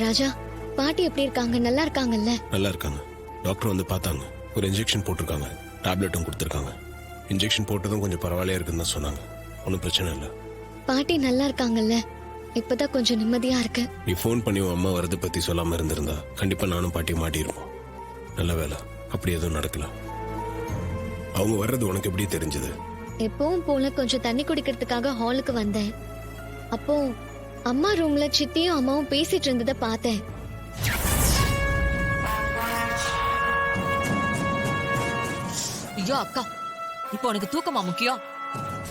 ராஜா, பாட்டி எப்படி இருக்காங்க? நல்லா இருக்காங்கல்ல? நல்லா இருக்காங்க. டாக்டர் வந்து பார்த்தாங்க. ஒரு இன்ஜெக்ஷன் போட்டிருக்காங்க, டேப்லெட்டும் கொடுத்துருக்காங்க. இன்ஜெக்ஷன் போட்டதும் கொஞ்சம் பரவாயில்லையா இருக்குன்னு தான் சொன்னாங்க. ஒன்றும் பிரச்சனை இல்லை. பாட்டி நல்லா இருக்காங்கல்ல? இப்பதான் கொஞ்சம் நிம்மதியா இருக்கு. நீ ஃபோன் பண்ணி உன் அம்மா வரதை பற்றி சொல்லாமல் இருந்திருந்தா கண்டிப்பாக நானும் பாட்டியும் மாட்டியிருப்போம். நல்ல வேலை அப்படி எதுவும் நடக்கல. அவங்க வர்றது உனக்கு எப்படி தெரிஞ்சது? எப்பவும் போல கொஞ்சம் தண்ணி குடிக்கிறதுக்காக ஹாலுக்கு வந்தேன். அப்போ அம்மா ரூம்ல சித்தியும் அம்மாவும் பேசிட்டு இருந்ததை பார்த்தேன். ஐயோ அக்கா, இப்போ உனக்கு தூக்கமா முக்கியம்?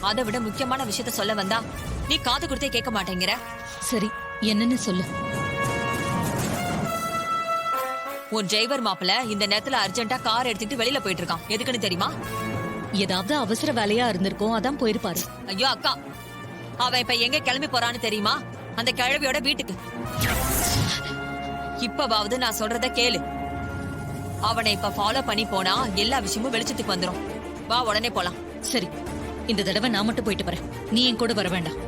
அதை விட முக்கியமான விஷயத்த சொல்ல வந்தா நீ காது கொடுத்தே கேட்க மாட்டேங்கிற. சரி, என்னன்னு சொல்லு. உன் டிரைவர் மாப்பிள்ள இந்த நேரத்துல அர்ஜென்ட்டா கார் எடுத்துட்டு வெளியில போயிட்டு இருக்கான். எதுக்குன்னு தெரியுமா? ஏதாவது அவசர வேலையா இருந்திருக்கும், அதான் போயிருப்பாரு. ஐயோ அக்கா, அவன் இப்ப எங்க கிளம்பி போறான்னு தெரியுமா? அந்த கிழவியோட வீட்டுக்கு. இப்பவாவது நான் சொல்றத கேளு. அவனை இப்ப ஃபாலோ பண்ணி போனா எல்லா விஷயமும் வெளிச்சத்துக்கு வந்துரும். வா, உடனே போலாம். சரி, இந்த தடவை நான் மட்டும் போயிட்டு வரேன், நீ என் கூட வர வேண்டாம்.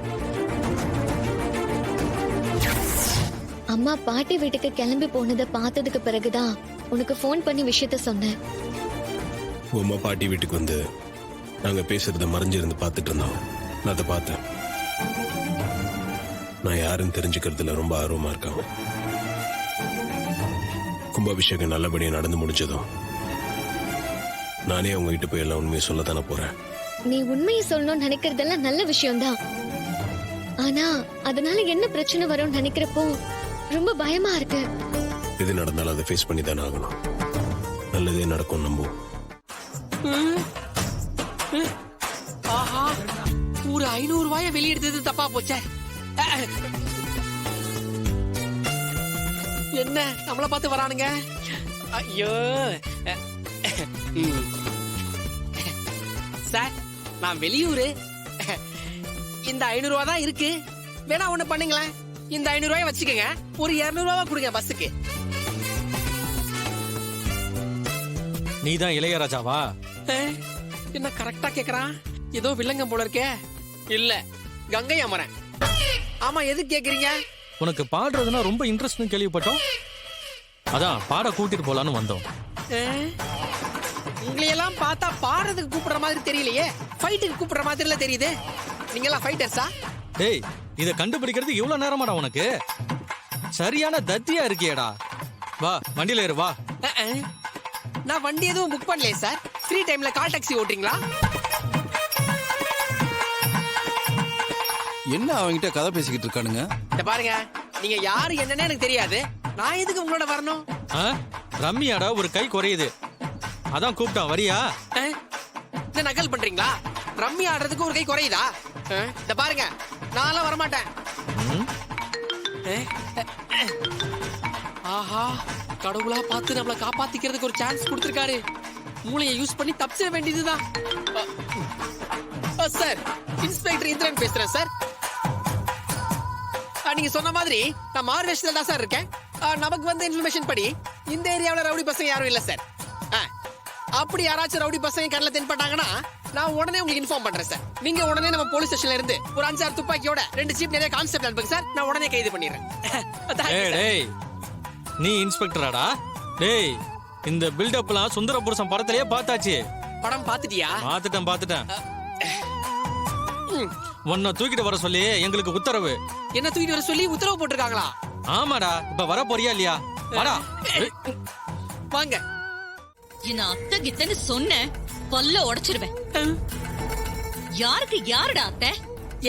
அம்மா பாட்டி வீட்டுக்கு கிளம்பி போனதை பார்த்ததுக்கு பிறகுதான் உனக்கு ஃபோன் பண்ணி விஷயத்த சொன்னேன். உன் அம்மா பாட்டி வீட்டுக்கு வந்து நாங்கள் பேசுறத மறைஞ்சிருந்து பார்த்துட்டு இருந்தோம். நான் அதை பார்த்தேன். நான் யாருன்னு தெரிஞ்சுக்கிறதுல ரொம்ப ஆர்வமா இருக்காங்க. கும்பாபிஷேகம் நல்லபடியாக நடந்து முடிஞ்சதும் நானே அவங்க கிட்ட போய் எல்லாம் உண்மையை சொல்லத்தானே போறேன். நீ உண்மையை சொல்லணும்னு நினைக்கிறதெல்லாம் நல்ல விஷயம்தான். ஆனா அதனால என்ன பிரச்சனை வரும்னு நினைக்கிறப்போ ரொம்ப பயமா இருக்கு. எது நடந்தாலும் அதை ஃபேஸ் பண்ணி தானே ஆகணும். நல்லதே நடக்கும் நம்புவோம். ஆஹா, ஒரு 500 ரூபாய வெளியெடுத்தது தப்பா போச்சே. என்ன நம்மள பார்த்து வரானுங்க? ஐயோ சார், நான் வெளியூரு. இந்த 500 ரூபா தான் இருக்கு. வேணா ஒண்ணு பண்ணுங்களேன், இந்த 500 ரூபாய் வச்சுக்கோங்க. ஒரு 200 ரூபா கொடுங்க பஸ்ஸுக்கு. நீதான் இளையராஜாவா? என்ன கரெக்டா கேக்குறான்? ஏதோ வில்லங்கம் போல இருக்கே. இல்ல, கங்கை அமரன். ஆமா, எது கேக்குறீங்க? உனக்கு பாடுறதுன்னா ரொம்ப இன்ட்ரெஸ்ட்னு கேள்விப்பட்டோம். அதான் பாட கூட்டிட்டு போலான்னு வந்தோம். உங்களையெல்லாம் பார்த்தா பாடுறதுக்கு கூப்பிடுற மாதிரி தெரியலையே, ஃபைட்டுக்கு கூப்பிடுற மாதிரில தெரியுது. நீங்க எல்லாம் ஃபைட்டர்ஸா? டேய், இத கண்டுபிடிக்கிறது இவ்வளவு நேரமாடா உனக்கு? சரியான தத்தியா இருக்கியேடா. வா, வண்டியில ஏறு வா. நான் வண்டி எதுவும் புக் பண்ணலையே சார். ஃப்ரீ டைம்ல கால் டாக்ஸி ஓட்டுறீங்களா? என்ன அவங்கிட்ட கதை பேசிக்கிட்டு இருக்கானுங்க? இத பாருங்க, நீங்க யாரு என்னன்னு எனக்கு தெரியாது. நான் எதுக்கு உங்களோட வரணும்? ரம்மியாடா ஒரு கை குறையுது, அதான் கூப்பிட்டான். வரியா? என்ன நகல் பண்றீங்களா? ரம்மி ஆடுறதுக்கு ஒரு கை குறையுதா? இத பாருங்க, நான்லாம் வரமாட்டேன். ஆஹா, கடவுளா பார்த்து நம்மள காப்பாத்திக்கிறதுக்கு ஒரு சான்ஸ் கொடுத்திருக்காரு. மூளையை யூஸ் பண்ணி தப்பிச்சிட வேண்டியதுதான். சார், இன்ஸ்பெக்டர் இந்திரன் பேசுறேன் சார். நீங்க சொன்ன மாதிரி நான் மார்வேஷன்ல தான் சார் இருக்கேன். நமக்கு வந்து இன்ஃபர்மேஷன் படி இந்த ஏரியாவுல ரவுடி பசங்க யாரும் இல்ல சார். அப்படி யாராச்சும் ரவுடி பசங்க கண்ணில் தென்பட்டாங்கன்னா நான் உடனே உங்களுக்கு இன்ஃபார்ம் பண்றேன் சார். நீங்க உடனே நம்ம போலீஸ் ஸ்டேஷன்ல இருந்து ஒரு 5-6 துப்பாக்கியோட 2 ஜீப் நிறைய கான்ஸ்டபிள் அனுப்புங்க சார். நான் உடனே கைது பண்ணிடுறேன். டேய், நீ இன்ஸ்பெக்டராடா? டேய், இந்த பில்டப்லாம் சுந்தர புருஷன் படத்திலேயே பார்த்தாச்சு. படம் பாத்துட்டியா? பாத்துட்டேன். உன்னை தூக்கிட்டு வர சொல்லி எங்களுக்கு உத்தரவு. என்ன தூக்கிட்டு வர சொல்லி உத்தரவு போட்டிருக்காங்களா? ஆமாடா. இப்ப வர போறியா இல்லையா? வாடா. வாங்க. என்ன அத்தை கிட்டன்னு சொன்ன பல்ல உடைச்சிருவேன். யாருக்கு யாருடா அத்தை?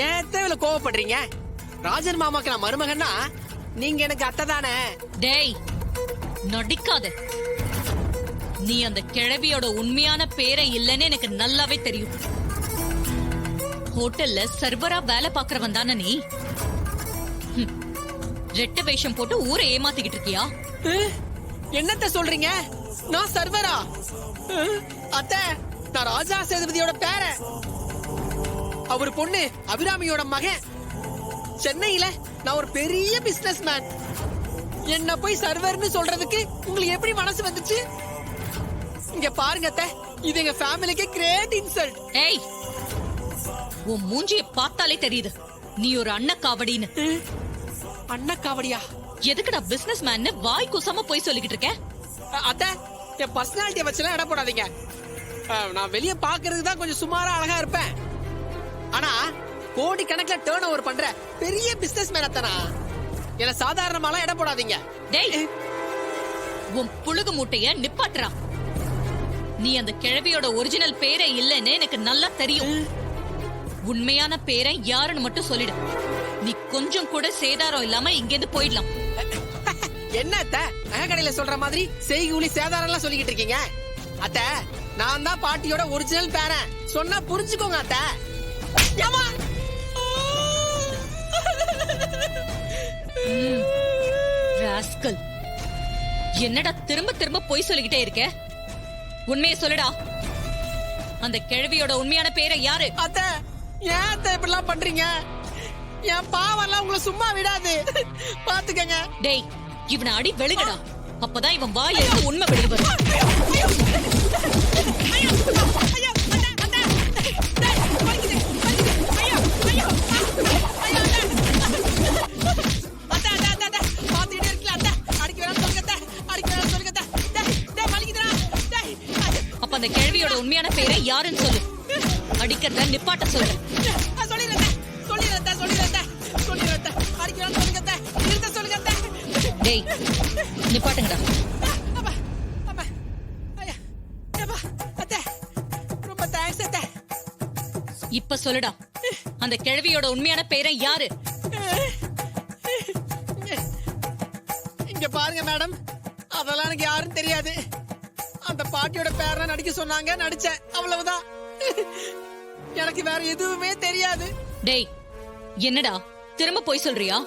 ஏன் தேவையில கோவப்படுறீங்க? ராஜன் மாமாக்கு நான் மருமகன்னா நீங்க எனக்கு அத்தை தானே. டேய், நடிக்காத. நீ அந்த கிழவியோட உண்மையான பேரை இல்லன்னு எனக்கு நல்லாவே தெரியும். ஹோட்டல்ல சர்வரா வேலை பாக்குறவன் தானே நீ? ரெட்ட வேஷம் போட்டு ஊரை ஏமாத்திக்கிட்டு இருக்கியா? என்னத்த சொல்றீங்க? நான் சர்வரா? அத்தை, நான் ராஜா சேதுபதியோட பேரன். அவர் பொண்ணு அபிராமியோட மகன். சென்னையில நான் ஒரு பெரிய பிசினஸ் மேன். என்ன போய் சர்வர்னு சொல்றதுக்கு உங்களுக்கு எப்படி மனசு வந்துச்சு? இங்க பாருங்க அத்தை, இது எங்க ஃபேமிலிக்கு கிரேட் இன்சல்ட். ஏய், உன் மூஞ்சிய பார்த்தாலே தெரியுது நீ ஒரு அன்னக்காவடின்னு. அன்னக்காவடியா? எதுக்குடா பிசினஸ் மேன் வாய் கூசாம போய் சொல்லிக்கிட்டு இருக்க? அத்தை, என் பர்சனாலிட்டியை வச்சுலாம் இட போடாதீங்க. நான் வெளிய பாக்குறதுக்கு தான் கொஞ்சம் சுமாரா அழகா இருப்பேன். ஆனா கோடி கணக்குல டேர்ன் ஓவர் பண்ற பெரிய பிசினஸ் மேன் அத்தனா. என்ன சாதாரணமாலாம் இட போடாதீங்க. டேய், உன் புழுகு மூட்டைய நிப்பாட்டுறா. நீ அந்த கிழவியோட ஒரிஜினல் பேரே இல்லைன்னு எனக்கு நல்லா தெரியும். உண்மையான பேரை யாருன்னு மட்டும் சொல்லிடு. நீ கொஞ்சம் கூட சேதாரம் இல்லாம இங்கிருந்து போயிடலாம். என்ன அத்தை, நகை கடையில சொல்ற மாதிரி செய்கூலி சேதாரம் எல்லாம் சொல்லிக்கிட்டு இருக்கீங்க? அத்தை, நான் தான் பாட்டியோட ஒரிஜினல் பேரன். சொன்னா புரிஞ்சுக்கோங்க அத்தை. ஏம்மா? ராஸ்கல், என்னடா திரும்ப திரும்ப பொய் சொல்லிக்கிட்டே இருக்க? உண்மையை சொல்லுடா. அந்த கிழவியோட உண்மையான பேரை யாரு? அத்தை, ஏன் அத்தை இப்படிலாம் பண்றீங்க? என் பாவம் எல்லாம் உங்களை சும்மா விடாது. பாத்துக்கங்க. டேய், இவனை அடி வெளுங்கடா. அப்பதான் இவன் வாயில இருந்து உண்மை வெளியே வரும். அப்ப அந்த கேள்வியோட உண்மையான பேரை யாருன்னு சொல்லு. அடிக்கிறத நிப்பாட்ட சொல்லு. டேய், நிப்பாட்டுங்கடா. ரொம்ப தேங்க்ஸ் அத்தை. இப்ப சொல்லுடா, அந்த கிழவியோட உண்மையான பேரை யாரு? இங்க பாருங்க மேடம், அதெல்லாம் எனக்கு யாரும் தெரியாது. அந்த பாட்டியோட பேரை நடிக்க சொன்னாங்க, நடிச்சேன், அவ்வளவுதான். எனக்கு வேற எதுவுமே தெரியாது. டேய், என்னடா திரும்ப போய் சொல்றியா?